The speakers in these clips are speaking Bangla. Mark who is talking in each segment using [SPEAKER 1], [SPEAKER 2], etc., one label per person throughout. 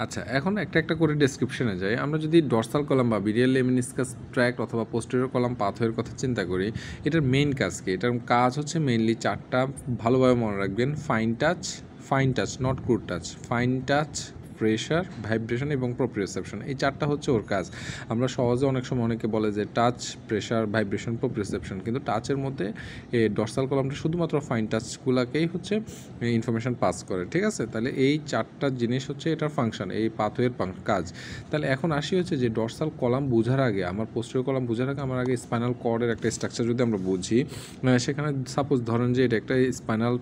[SPEAKER 1] আচ্ছা, এখন একটা করে ডেসক্রিপশনে যাই। আমরা যদি ডর্সাল কলাম বা মিডিয়াল লেমিনিসকাস ট্র্যাক্ট অথবা পোস্টেরিয়র কলাম পাথওয়ের কথা চিন্তা করি, এটার মেইন কাজ কি? এটার কাজ হচ্ছে মেইনলি 4টা, ভালোভাবে মনে রাখবেন। Fine touch, not crude touch. Fine touch, pressure, vibration এবং প্রোপ্রিওসেপশন, এই 4টা হচ্ছে ওর কাজ। আমরা সহজে অনেক সময় অনেকে বলে যে টাচ, প্রেশার, ভাইব্রেশন, প্রোপ্রিওসেপশন, কিন্তু টাচের মধ্যে এই ডর্সাল কলামটা শুধুমাত্র ফাইন টাচগুলোকেই হচ্ছে ইনফরমেশন পাস করে। ঠিক আছে, তাহলে এই 4টা জিনিস হচ্ছে এটার ফাংশন, এই পাথওয়ের কাজ। তাহলে এখন আসি হচ্ছে যে ডর্সাল কলাম বোঝার আগে, আমার পোস্টেরিয়র কলাম বোঝার আগে আমার আগে স্পাইনাল কর্ডের একটা স্ট্রাকচার যদি আমরা বুঝি, সেখানে সাপোজ ধরেন যে এটা একটা স্পাইনাল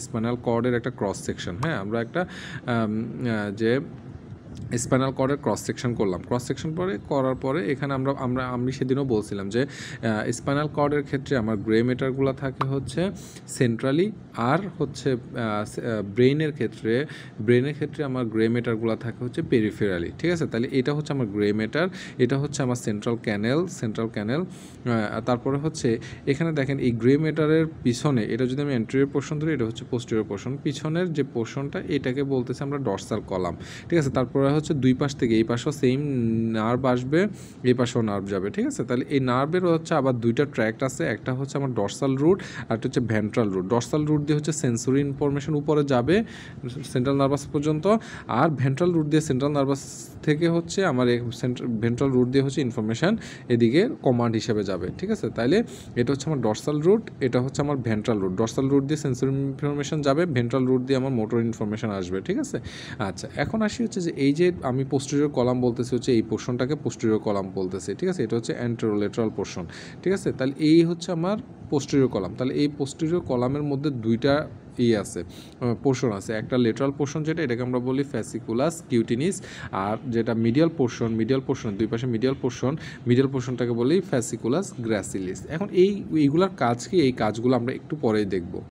[SPEAKER 1] স্পাইনাল কর্ডের একটা ক্রস সেকশন। হ্যাঁ, আমরা একটা যে স্পাইনাল কর্ডের ক্রস সেকশন করলাম। ক্রস সেকশন করার পরে এখানে আমি সেদিনও বলছিলাম যে স্পাইনাল কর্ডের ক্ষেত্রে আমার গ্রে ম্যাটারগুলো থাকে হচ্ছে সেন্ট্রালি, আর হচ্ছে ব্রেনের ক্ষেত্রে আমার গ্রে ম্যাটারগুলো থাকে হচ্ছে পেরিফেরালি। ঠিক আছে, তাহলে এটা হচ্ছে আমার গ্রে ম্যাটার, এটা হচ্ছে আমার সেন্ট্রাল ক্যানেল। তারপরে হচ্ছে এখানে দেখেন এই গ্রে ম্যাটারের পিছনে, এটা যদি আমি অ্যান্টেরিয়র পোর্শন ধরি, এটা হচ্ছে পোস্টেরিয়র পোর্শন, পিছনের যে পোর্শনটা এটাকে বলতেছে আমরা ডর্সাল কলাম। ঠিক আছে, তারপরে হচ্ছে দুই পাশ থেকে এই পাশেও সেম নার্ভ আসবে, এই পাশেও নার্ভ যাবে। ঠিক আছে, তাহলে এই নার্ভের হচ্ছে আবার দুইটা ট্র্যাক্ট আছে, একটা হচ্ছে আমার ডর্সাল রুট আর একটা হচ্ছে ভেন্ট্রাল রুট। ডর্সাল রুট দিয়ে হচ্ছে সেন্সরি ইনফরমেশন উপরে যাবে সেন্ট্রাল নার্ভাস পর্যন্ত, আর ভেন্ট্রাল রুট দিয়ে সেন্ট্রাল নার্ভাস থেকে হচ্ছে আমার ভেন্ট্রাল রুট দিয়ে হচ্ছে ইনফরমেশান এদিকে কমান্ড হিসেবে যাবে। ঠিক আছে, তাইলে এটা হচ্ছে আমার ডর্সাল রুট, এটা হচ্ছে আমার ভেন্ট্রাল রুট। ডর্সাল রুট দিয়ে সেন্সরি ইনফরমেশন যাবে, ভেন্ট্রাল রুট দিয়ে আমার মোটর ইনফরমেশন আসবে। ঠিক আছে, আচ্ছা, এখন আসি হচ্ছে যে এই যে আমি পোস্টেরিয়র কলাম বলতেছি হচ্ছে এই পোর্শনটাকে পোস্টেরিয়র কলাম বলতেছি। ঠিক আছে, এটা হচ্ছে অ্যান্টেরোলেটারাল পোর্শন। ঠিক আছে, তাহলে এই হচ্ছে আমার পোস্টেরিয়র কলাম। তাহলে এই পোস্টেরিয়র কলামের মধ্যে দুইটা আছে, পোর্শন আছে। একটা লেটারাল পোর্শন, এটাকে আমরা বলি ফ্যাসিকুলাস কিউটিনিস, আর যেটা মিডিয়াল পোর্শন দুই পাশে মিডিয়াল পোর্শনটাকে বলি ফ্যাসিকুলাস গ্র্যাসিলিস। এখন এইগুলার কাজ কি, এই কাজগুলো আমরা একটু পরেই দেখব।